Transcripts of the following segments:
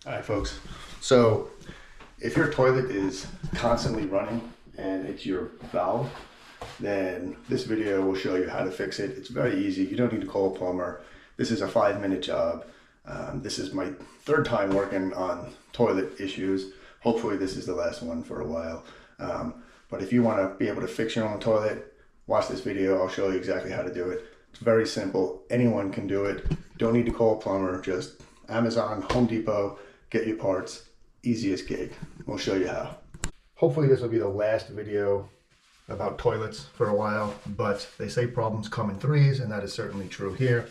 All right, folks. So if your toilet is constantly running and it's your valve, then this video will show you how to fix it. It's very easy. You don't need to call a plumber. This is a 5-minute job. This is my third time working on toilet issues. Hopefully this is the last one for a while. But if you want to be able to fix your own toilet, watch this video. I'll show you exactly how to do it. It's very simple. Anyone can do it. Don't need to call a plumber. Just Amazon, Home Depot, get your parts. Easiest gig. We'll show you how. Hopefully this will be the last video about toilets for a while, but they say problems come in threes, and that is certainly true here.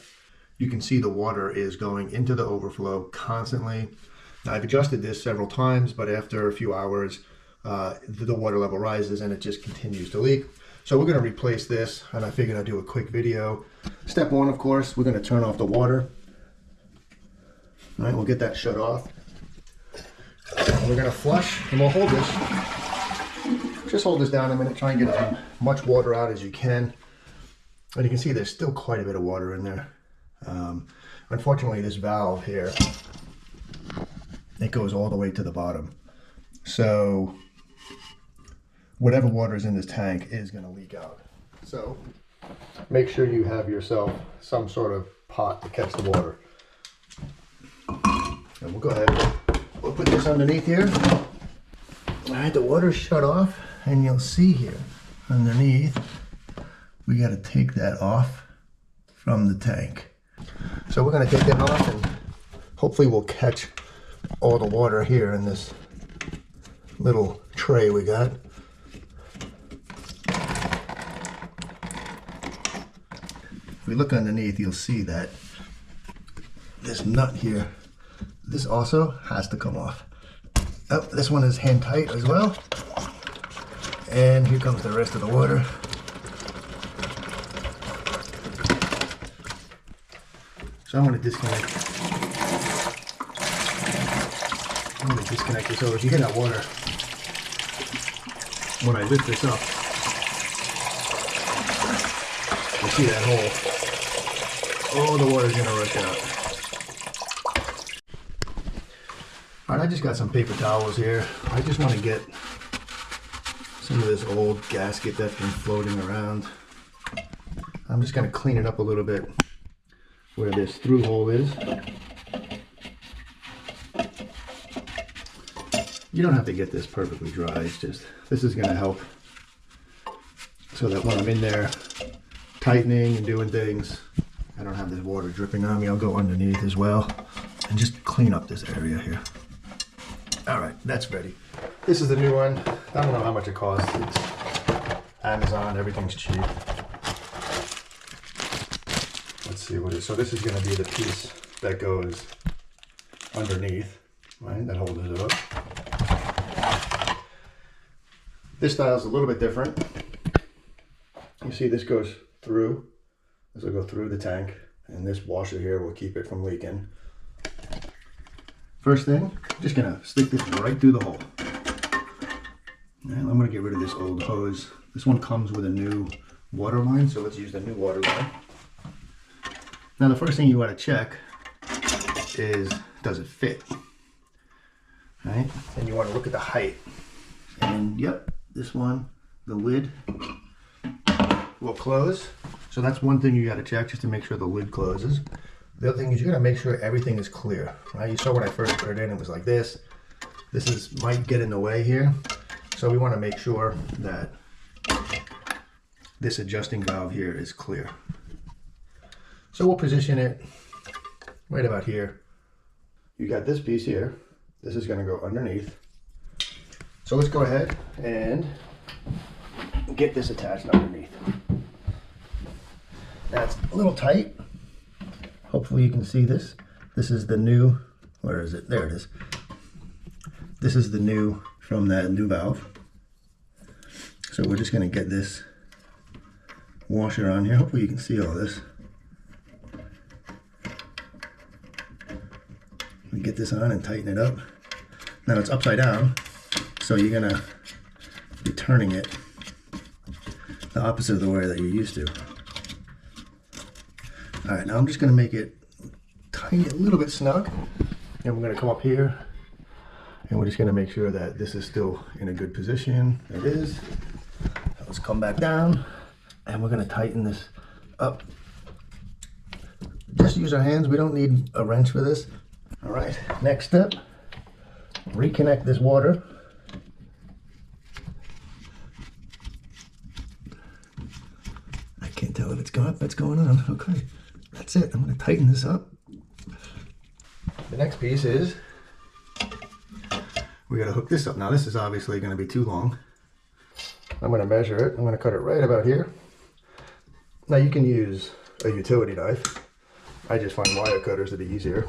You can see the water is going into the overflow constantly. Now, I've adjusted this several times, but after a few hours, the water level rises and it just continues to leak. So we're going to replace this, and I figured I'd do a quick video. Step one, of course, we're going to turn off the water. All right, we'll get that shut off. And we're going to flush, and we'll hold this. Just hold this down a minute, try and get as much water out as you can. And you can see there's still quite a bit of water in there. Unfortunately, this valve here, it goes all the way to the bottom. So whatever water is in this tank is going to leak out. So make sure you have yourself some sort of pot to catch the water. And we'll go ahead, we'll put this underneath here. All right, the water's shut off, and you'll see here underneath, we got to take that off from the tank. So we're going to take that off, and hopefully we'll catch all the water here in this little tray we got. If we look underneath, you'll see that this nut here, this also has to come off. Oh, this one is hand tight as well. And here comes the rest of the water. So I'm going to disconnect. This. So if you hear that water, when I lift this up, you see that hole. Oh, the water's going to rush out. All right, I just got some paper towels here. I just want to get some of this old gasket that's been floating around. I'm just going to clean it up a little bit where this through hole is. You don't have to get this perfectly dry. It's just, this is going to help so that when I'm in there tightening and doing things, I don't have this water dripping on me. I'll go underneath as well and just clean up this area here. All right, that's ready. This is the new one. I don't know how much it costs. It's Amazon, everything's cheap. Let's see what it is. So this is going to be the piece that goes underneath, right? That holds it up. This style is a little bit different. You see this goes through. This will go through the tank, and this washer here will keep it from leaking. First thing, I'm just gonna stick this right through the hole. And I'm gonna get rid of this old hose. This one comes with a new water line, so let's use the new water line. Now the first thing you want to check is, does it fit? Right? And you want to look at the height. And yep, this one, the lid will close. So that's one thing you got to check, just to make sure the lid closes. The other thing is you got to make sure everything is clear, right? You saw when I first put it in, it was like this. This might get in the way here. So we want to make sure that this adjusting valve here is clear. So we'll position it right about here. You got this piece here. This is going to go underneath. So let's go ahead and get this attached underneath. That's a little tight. Hopefully you can see this. This is the new, where is it? There it is. This is the new from that new valve. So we're just going to get this washer on here. Hopefully you can see all this. We get this on and tighten it up. Now it's upside down, so you're going to be turning it the opposite of the way that you're used to. All right, now I'm just going to make it tiny, a little bit snug. And we're gonna come up here and we're just gonna make sure that this is still in a good position. It is. Let's come back down and we're gonna tighten this up. Just use our hands, we don't need a wrench for this. All right, next step, reconnect this water. I can't tell if it's going up, what's going on. Okay, that's it, I'm gonna tighten this up. The next piece is, we gotta hook this up. Now this is obviously gonna be too long. I'm gonna measure it, I'm gonna cut it right about here. Now you can use a utility knife. I just find wire cutters to be easier.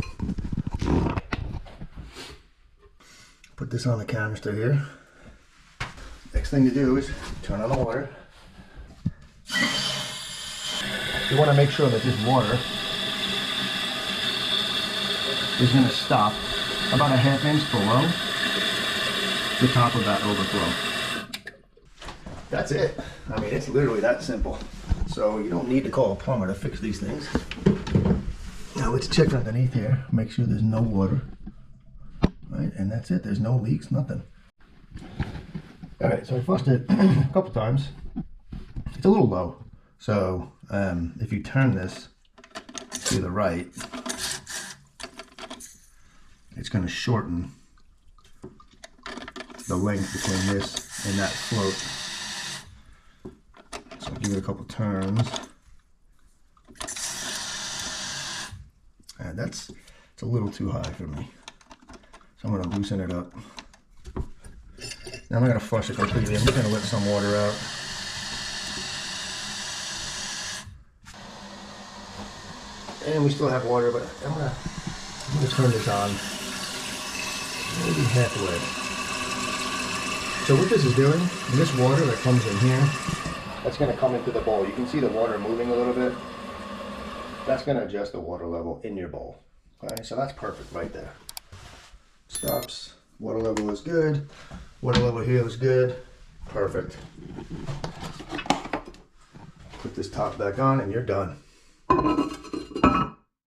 Put this on the canister here. Next thing to do is turn on the water. You want to make sure that this water is going to stop about a ½ inch below the top of that overflow. That's it. I mean, it's literally that simple. So you don't need to call a plumber to fix these things. Now let's check underneath here, make sure there's no water. Right, and that's it, there's no leaks, nothing. Alright, so I flushed it a couple times. It's a little low. So if you turn this to the right, it's going to shorten the length between this and that float. So I'll give it a couple turns. And it's a little too high for me. So I'm going to loosen it up. Now I'm not going to flush it completely. I'm just going to let some water out. And we still have water, but I'm going to turn this on maybe halfway. So what this is doing, this water that comes in here, that's going to come into the bowl. You can see the water moving a little bit. That's going to adjust the water level in your bowl. Okay, so that's perfect right there. Stops. Water level is good. Water level here is good. Perfect. Put this top back on and you're done.